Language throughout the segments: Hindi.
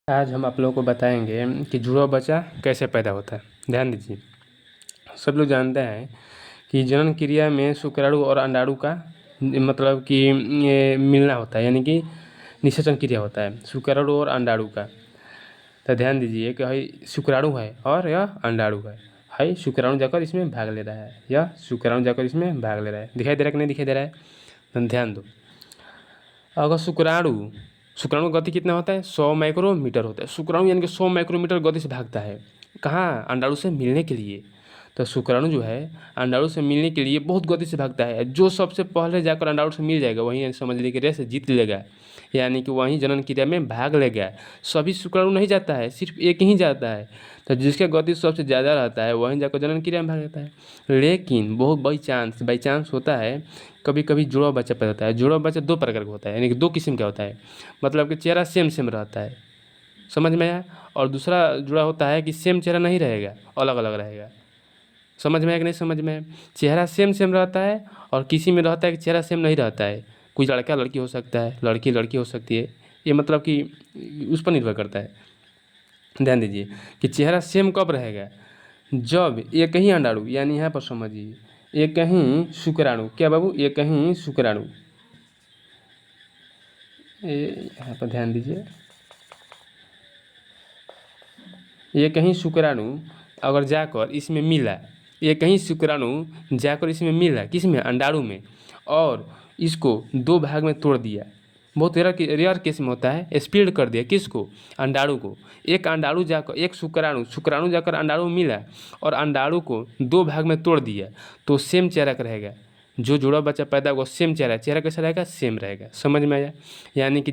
आज हम आप लोगों को बताएंगे कि जुड़वा बच्चा कैसे पैदा होता है। ध्यान दीजिए, सब लोग जानते हैं कि जनन क्रिया में शुक्राणु और अंडाणु का मतलब कि ये मिलना होता है, यानी कि निषेचन क्रिया होता है शुक्राणु और अंडाणु का। तो ध्यान दीजिए कि भाई शुक्राणु है और यह अंडाणु है। हाई शुक्राणु जाकर इसमें भाग ले रहा है, यह शुक्राणु जाकर इसमें भाग ले रहा है। दिखाई दे रहा है कि नहीं दिखाई दे रहा है? तो ध्यान दो, अगर शुक्राणु गति कितना होता है? 100 माइक्रोमीटर होता है। शुक्राणु यानी कि 100 माइक्रोमीटर गति से भागता है। कहाँ? अंडाणु से मिलने के लिए। तो शुक्राणु जो है अंडाणु से मिलने के लिए बहुत गति से भागता है। जो सबसे पहले जाकर अंडाणु से मिल जाएगा वहीं समझ लीजिए रेस जीत लेगा, यानी कि वहीं जनन क्रिया में भाग लेगा। सभी शुक्राणु नहीं जाता है, सिर्फ एक ही जाता है। तो जिसका गति सबसे ज़्यादा रहता है वहीं जाकर जनन क्रिया में भाग लेता है। लेकिन बहुत बाई चांस होता है, कभी कभी जुड़वा बच्चा पैदा होता है। जुड़वा बच्चा दो प्रकार का होता है, यानी कि दो किस्म का होता है। मतलब कि चेहरा सेम रहता है, समझ में आया? और दूसरा जुड़ा होता है कि सेम चेहरा नहीं रहेगा, अलग अलग रहेगा। समझ में आया कि नहीं समझ में आया? चेहरा सेम रहता है और किसी में रहता है कि चेहरा सेम नहीं रहता है। कोई लड़का लड़की हो सकता है, लड़की लड़की हो सकती है। ये मतलब कि उस पर निर्भर करता है। ध्यान दीजिए कि चेहरा सेम कब रहेगा? जब एक ही अंडाणु, यानी यहाँ पर समझिए एक ही शुक्राणु, क्या बाबू? एक ही शुक्राणु, यहाँ पर ध्यान दीजिए, एक ही शुक्राणु अगर जाकर इसमें मिला, एक ही शुक्राणु जाकर इसमें मिला, किस में? अंडाणु में, और इसको दो भाग में तोड़ दिया। बहुत रेयर केस में होता है, स्प्लिट कर दिया। किसको? अंडाणु को। एक अंडाणु जाकर, एक शुक्राणु जाकर अंडाणु में मिला और अंडाणु को दो भाग में तोड़ दिया, तो सेम चेहरा का रहेगा। जो जुड़ा बच्चा पैदा होगा सेम चेहरा कैसा रहेगा? सेम रहेगा। समझ में आया? यानी कि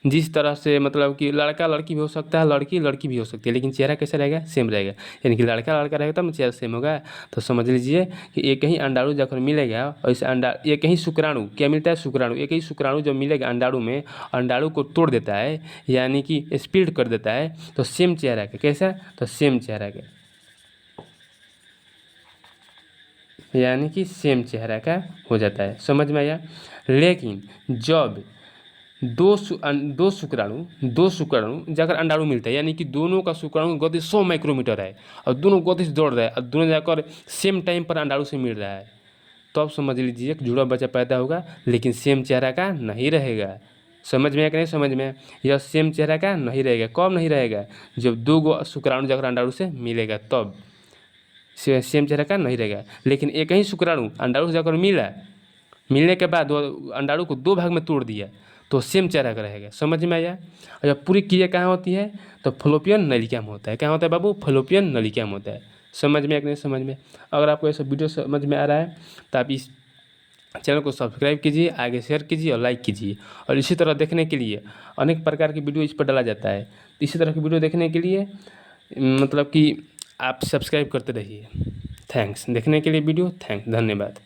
जिस तरह से मतलब कि लड़का लड़की भी हो सकता है, लड़की लड़की भी हो सकती है, लेकिन चेहरा कैसा रहेगा? सेम रहेगा। यानी कि लड़का लड़का रहेगा तब चेहरा सेम होगा। तो समझ लीजिए कि एक ही अंडाणु जाकर मिलेगा और इस एक ही शुक्राणु, क्या मिलता है? शुक्राणु। एक ही शुक्राणु जब मिलेगा अंडाणु में, अंडाणु को तोड़ देता है, यानी कि स्प्लिट कर देता है, तो सेम चेहरा का। कैसा? तो सेम चेहरा का, यानी कि सेम चेहरा का हो जाता है। समझ में आया? लेकिन जब दो शुक्राणु जाकर अंडाणु मिलता है, यानी कि दोनों का शुक्राणु गति 100 माइक्रोमीटर है और दोनों गति से दौड़ रहा है और दोनों जाकर सेम टाइम पर अंडाणु से मिल रहा है, तो अब समझ लीजिए कि जुड़ा बच्चा पैदा होगा, लेकिन सेम चेहरा का नहीं रहेगा। समझ में आया कि नहीं समझ में? यह सेम चेहरा का नहीं रहेगा। कब नहीं रहेगा? जब दो शुक्राणु जाकर अंडाणु से मिलेगा तब सेम चेहरा का नहीं रहेगा। लेकिन एक ही शुक्राणु अंडाणु से जाकर मिलने के बाद अंडाणु को दो भाग में तोड़ दिया, तो सेम चेहरा का रहेगा। समझ में आया? और जब पूरी क्रिया कहाँ होती है? तो फलोपियन नलिका में होता है। कहाँ होता है बाबू? फलोपियन नलिका में होता है। समझ में आया कि नहीं समझ में? अगर आपको ऐसा वीडियो समझ में आ रहा है तो आप इस चैनल को सब्सक्राइब कीजिए, आगे शेयर कीजिए और लाइक कीजिए। और इसी तरह देखने के लिए अनेक प्रकार की वीडियो इस पर डाला जाता है। इसी तरह की वीडियो देखने के लिए मतलब कि आप सब्सक्राइब करते रहिए। थैंक्स देखने के लिए वीडियो, धन्यवाद।